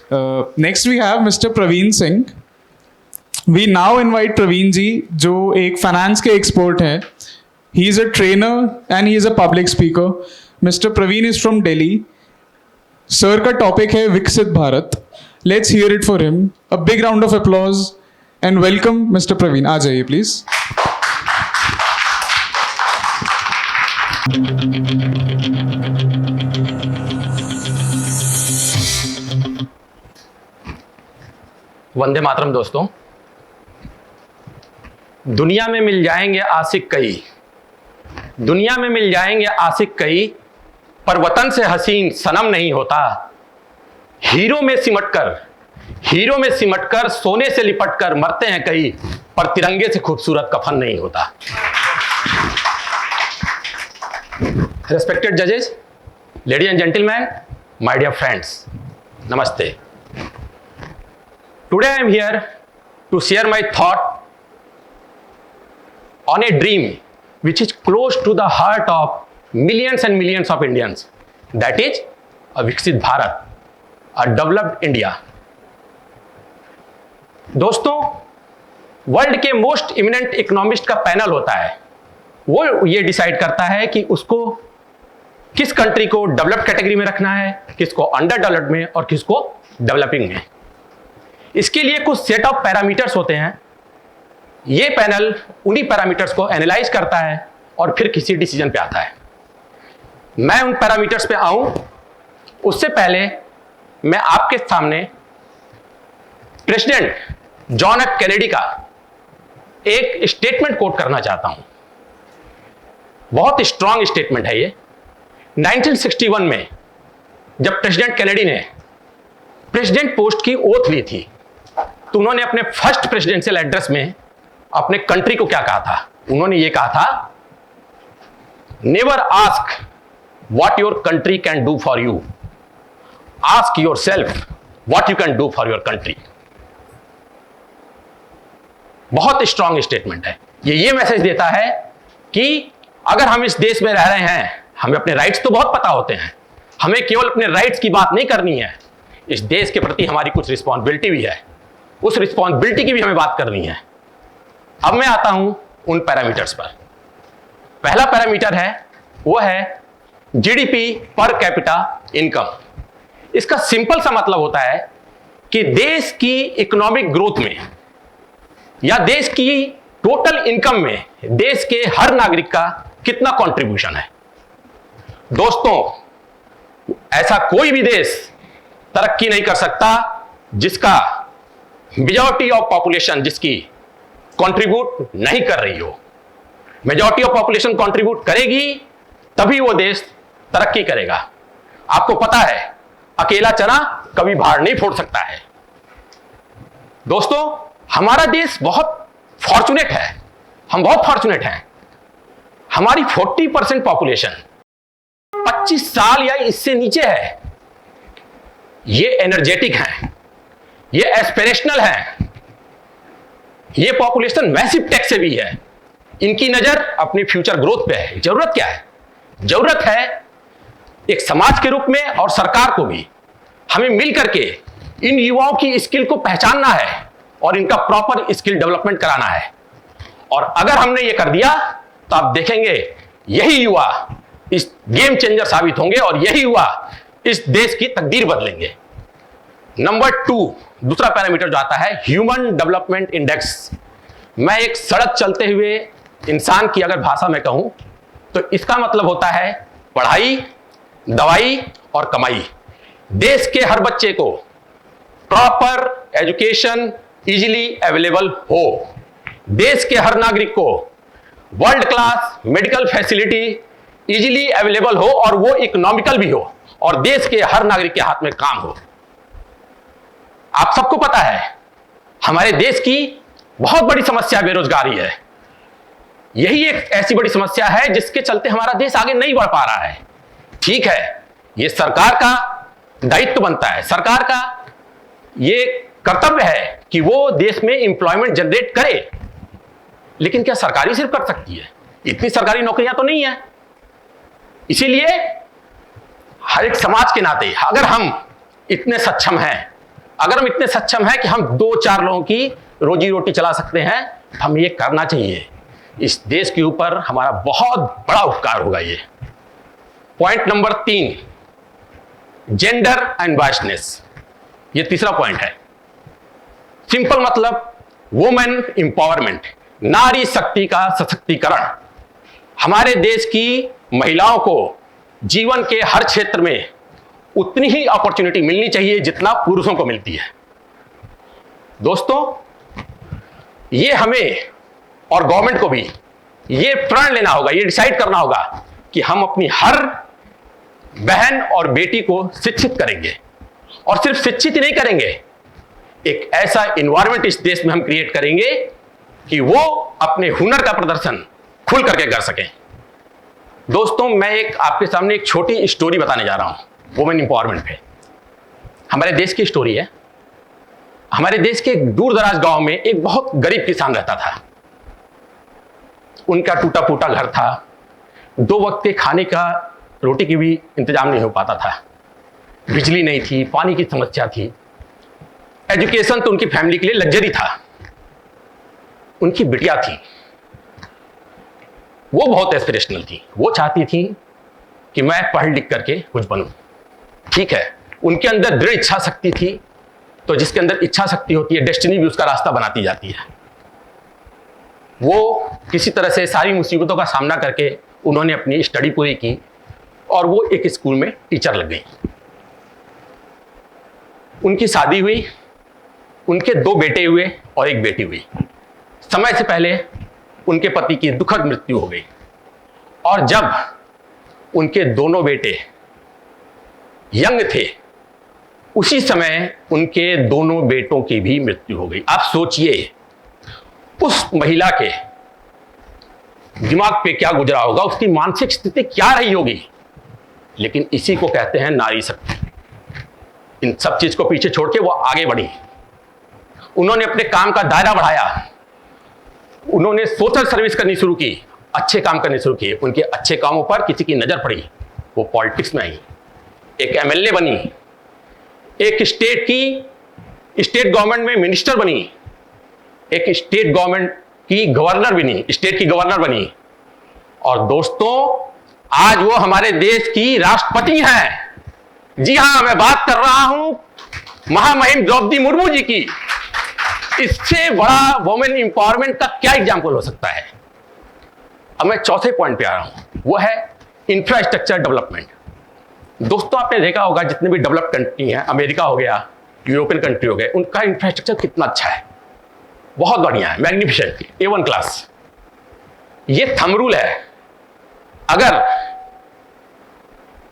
Next we have Mr. Praveen Singh. We now invite Praveen ji, जो एक finance के expert हैं. He is a trainer and he is a public speaker. Mr. Praveen is from Delhi. Sir का topic है विकसित Bharat. Let's hear it for him. A big round of applause and welcome Mr. Praveen. आ जाइए please. Vande Mataram दोस्तों। दुनिया में मिल जाएंगे आशिक कई, दुनिया में मिल जाएंगे आशिक कई, पर वतन से हसीन सनम नहीं होता। हीरो में सिमटकर सोने से लिपटकर मरते हैं कई, पर तिरंगे से खूबसूरत कफन नहीं होता। Respected judges, ladies and gentlemen, my dear friends, Namaste. Today I am here to share my thought on a dream which is close to the heart of millions and millions of Indians. That is a Viksit Bharat, a developed India. दोस्तों, world के most imminent economist का panel होता है, वो ये decide करता है कि उसको किस कंट्री को डेवलप्ड कैटेगरी में रखना है, किसको अंडर डेवलप्ड में और किसको डेवलपिंग में। इसके लिए कुछ सेट ऑफ पैरामीटर्स होते हैं। ये पैनल उन्हीं पैरामीटर्स को एनालाइज करता है और फिर किसी डिसीजन पे आता है। मैं उन पैरामीटर्स पे आऊं उससे पहले मैं आपके सामने प्रेसिडेंट जॉन एफ कैनेडी का एक स्टेटमेंट कोट करना चाहता हूं। बहुत स्ट्रांग स्टेटमेंट है ये। 1961 में जब प्रेसिडेंट कैनेडी ने प्रेसिडेंट पोस्ट की ओथ ली थी, तो उन्होंने अपने फर्स्ट प्रेसिडेंशियल एड्रेस में अपने कंट्री को क्या कहा था? उन्होंने ये कहा था, never ask what your country can do for you, ask your self what you can do for your country. बहुत स्ट्रांग स्टेटमेंट है ये मैसेज देता है कि अगर हम इस देश में रह रहे हैं, हमें अपने राइट्स तो बहुत पता होते हैं, हमें केवल अपने राइट्स की बात नहीं करनी है, इस देश के प्रति हमारी कुछ रिस्पॉन्सिबिलिटी भी है, उस रिस्पॉन्सिबिलिटी की भी हमें बात करनी है। अब मैं आता हूं उन पैरामीटर्स पर। पहला पैरामीटर है, वो है जीडीपी पर कैपिटा इनकम। इसका सिंपल सा मतलब होता है कि देश की इकोनॉमिक ग्रोथ में या देश की टोटल इनकम में देश के हर नागरिक का कितना कंट्रीब्यूशन है। दोस्तों, ऐसा कोई भी देश तरक्की नहीं कर सकता जिसका मेजॉरिटी ऑफ पॉपुलेशन जिसकी कंट्रीब्यूट नहीं कर रही हो। मेजॉरिटी ऑफ पॉपुलेशन कंट्रीब्यूट करेगी तभी वो देश तरक्की करेगा। आपको पता है, अकेला चना कभी भार नहीं फोड़ सकता है। दोस्तों, हमारा देश बहुत फॉर्चुनेट है, हम बहुत फॉर्चुनेट हैं। हमारी 40% पॉपुलेशन 25 साल या इससे नीचे है। ये एनर्जेटिक हैं, ये एस्पिरेशनल हैं, ये पॉपुलेशन मैसिव टेक से भी है। इनकी नजर अपनी फ्यूचर ग्रोथ पे है। जरूरत क्या है? जरूरत है एक समाज के रूप में और सरकार को भी हमें मिल करके इन युवाओं की स्किल को पहचानना है और इनका प्रॉपर स्किल डेवलपमेंट कराना है। और अगर हमने ये कर दिया तो आप देखेंगे यही युवा इस गेम चेंजर साबित होंगे और यही युवा इस देश की तकदीर बदलेंगे। नंबर 2, दूसरा पैरामीटर जो आता है, ह्यूमन डेवलपमेंट इंडेक्स। मैं एक सड़क चलते हुए इंसान की अगर भाषा में कहूं तो इसका मतलब होता है पढ़ाई, दवाई और कमाई। देश के हर बच्चे को प्रॉपर एजुकेशन इजीली अवेलेबल हो, देश के हर नागरिक को world class medical facility easily available हो और वो इकोनॉमिकल भी हो और देश के हर नागरिक के हाथ में काम हो। आप सबको पता है हमारे देश की बहुत बड़ी समस्या बेरोजगारी है। यही एक ऐसी बड़ी समस्या है जिसके चलते हमारा देश आगे नहीं बढ़ पा रहा है। ठीक है, ये सरकार का दायित्व बनता है, सरकार का ये कर्तव्य है कि वो देश में एम्प्लॉयमेंट जनरेट करे, लेकिन क्या सरकारी सिर्फ कर सकती है? इतनी सरकारी नौकरियां तो नहीं है। इसीलिए हर एक समाज के नाते अगर हम इतने सक्षम हैं अगर हम इतने सक्षम हैं कि हम 2-4 लोगों की रोजी रोटी चला सकते हैं, तो हम ये करना चाहिए। इस देश के ऊपर हमारा बहुत बड़ा उपकार होगा ये। पॉइंट नंबर 3, जेंडर एंड वाइसनेस, ये तीसरा पॉइंट है। सिंपल मतलब वुमेन इंपावरमेंट, नारी शक्ति का सशक्तिकरण। हमारे देश की महिलाओं को जीवन के हर क्षेत्र में उतनी ही अपॉर्चुनिटी मिलनी चाहिए जितना पुरुषों को मिलती है। दोस्तों, ये हमें और गवर्नमेंट को भी ये प्रण लेना होगा, ये डिसाइड करना होगा कि हम अपनी हर बहन और बेटी को शिक्षित करेंगे। और सिर्फ शिक्षित ही नहीं करेंगे, एक ऐसा एनवायरनमेंट इस देश में हम क्रिएट करेंगे कि वो अपने हुनर का प्रदर्शन खुल करके कर सकें। दोस्तों, मैं आपके सामने एक छोटी स्टोरी बताने जा रहा हूं वुमेन इंपावरमेंट पे। हमारे देश की स्टोरी है। हमारे देश के एक दूर दराज गांव में एक बहुत गरीब किसान रहता था। उनका टूटा फूटा घर था, 2 वक्त के खाने का, रोटी की भी इंतजाम नहीं हो पाता था, बिजली नहीं थी, पानी की समस्या थी। एजुकेशन तो उनकी फैमिली के लिए लग्जरी था। उनकी बिटिया थी, वो बहुत एस्पिरेशनल थी, वो चाहती थी कि मैं पढ़ लिख करके कुछ बनूं। ठीक है, उनके अंदर दृढ़ इच्छा शक्ति थी, तो जिसके अंदर इच्छा शक्ति होती है, डेस्टिनी भी उसका रास्ता बनाती जाती है। वो किसी तरह से सारी मुसीबतों का सामना करके उन्होंने अपनी स्टडी पूरी की और वो एक स्कूल में टीचर लग गई। उनकी शादी हुई, उनके 2 बेटे हुए और 1 बेटी हुई। समय से पहले उनके पति की दुखद मृत्यु हो गई और जब उनके दोनों बेटे यंग थे, उसी समय उनके दोनों बेटों की भी मृत्यु हो गई। आप सोचिए उस महिला के दिमाग पे क्या गुजरा होगा, उसकी मानसिक स्थिति क्या रही होगी। लेकिन इसी को कहते हैं नारी शक्ति। इन सब चीज को पीछे छोड़ के वो आगे बढ़ी। उन्होंने अपने काम का दायरा बढ़ाया, उन्होंने सोशल सर्विस करनी शुरू की, अच्छे काम करने शुरू किए। उनके अच्छे कामों पर किसी की नजर पड़ी, वो पॉलिटिक्स में आई, एक एमएलए बनी, एक स्टेट गवर्नमेंट में मिनिस्टर बनी, एक स्टेट गवर्नमेंट की गवर्नर बनी, स्टेट की गवर्नर बनी। और दोस्तों, आज वो हमारे देश की राष्ट्रपति हैं। जी हां, मैं बात कर रहा हूं महामहिम द्रौपदी मुर्मू जी की। इससे बड़ा वुमेन इंपावरमेंट का क्या एग्जाम्पल हो सकता है। अब मैं चौथे पॉइंट पे आ रहा हूं, वो है इंफ्रास्ट्रक्चर डेवलपमेंट। दोस्तों, आपने देखा होगा जितने भी डेवलप्ड कंट्री हैं, अमेरिका हो गया, यूरोपियन कंट्री हो गए, उनका इंफ्रास्ट्रक्चर कितना अच्छा है, बहुत बढ़िया है, मैग्निफिसेंट, A1 क्लास। ये थंब रूल है, अगर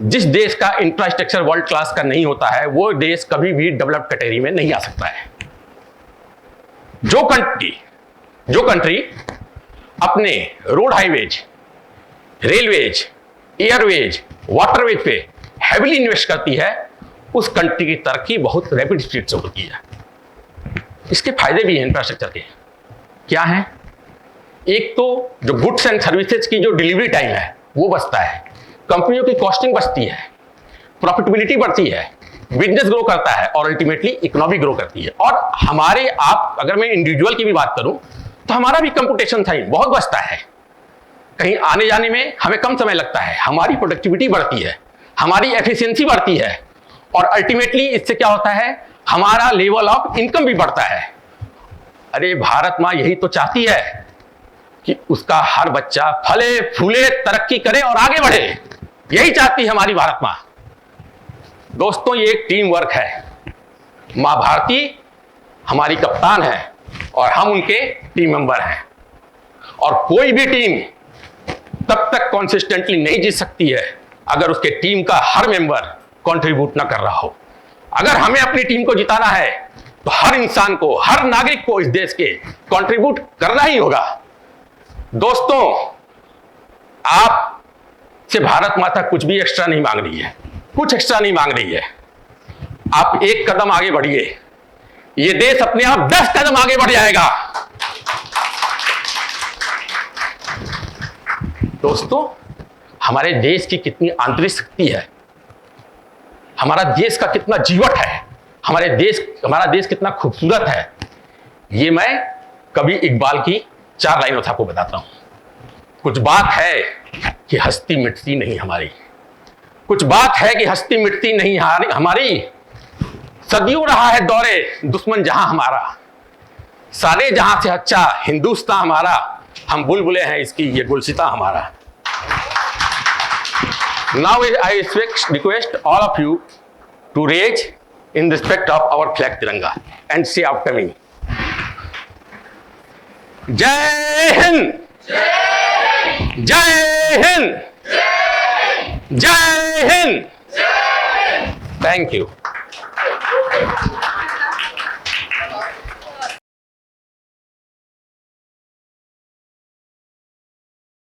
जिस देश का इंफ्रास्ट्रक्चर वर्ल्ड क्लास का नहीं होता है, वो देश कभी भी डेवलप्ड कैटेगरी में नहीं आ सकता है। जो कंट्री अपने road highways, railways, Airways, waterways पे हैविली इन्वेस्ट करती है, उस कंट्री की तरक्की बहुत रैपिड स्पीड से होती है। इसके फायदे भी हैं इंफ्रास्ट्रक्चर के। क्या है? एक तो जो गुड्स एंड सर्विसेज की जो डिलीवरी टाइम है वो बचता है, कंपनियों की कॉस्टिंग बचती है, प्रॉफिटेबिलिटी बढ़ती है, बिजनेस ग्रो करता है और अल्टीमेटली इकोनॉमी ग्रो करती है। और हमारे अगर मैं इंडिविजुअल की भी बात करूं तो हमारा भी कंप्यूटेशन टाइम बहुत बचता है, कहीं आने जाने में हमें कम समय लगता है, हमारी प्रोडक्टिविटी बढ़ती है, हमारी एफिशिएंसी बढ़ती है और अल्टीमेटली इससे क्या होता है, हमारा लेवल ऑफ इनकम भी बढ़ता है। अरे भारत माँ यही तो चाहती है कि उसका हर बच्चा फले फूले, तरक्की करे और आगे बढ़े, यही चाहती है हमारी भारत माँ। दोस्तों, ये एक टीम वर्क है। माँ भारती हमारी कप्तान है और हम उनके टीम मेंबर हैं। और कोई भी टीम तब तक कंसिस्टेंटली नहीं जीत सकती है अगर उसके टीम का हर मेंबर कंट्रीब्यूट ना कर रहा हो। अगर हमें अपनी टीम को जिताना है तो हर इंसान को, हर नागरिक को इस देश के कंट्रीब्यूट करना ही होगा। दोस्तों, आप से भारत माता कुछ भी एक्स्ट्रा नहीं मांग रही है, कुछ एक्स्ट्रा नहीं मांग रही है। आप एक कदम आगे बढ़िए, ये देश अपने आप 10 कदम आगे बढ़ जाएगा। दोस्तों, हमारे देश की कितनी आंतरिक शक्ति है, हमारा देश का कितना जीवट है, हमारा देश कितना खूबसूरत है, ये मैं कवि इकबाल की 4 लाइनों से आपको बताता हूं। कुछ बात है कि हस्ती मिटती नहीं हमारी, कुछ बात है कि हस्ती मिटती नहीं हमारी, सदियों रहा है दौरे दुश्मन जहां हमारा, सारे जहां से अच्छा हिंदुस्तान हमारा, हम बुलबुले हैं इसकी ये गुलसिता हमारा। Now I request all of you to raise in respect of our flag Tiranga and say after me. जय हिंद, जय हिंद, जय हिंद। Thank you.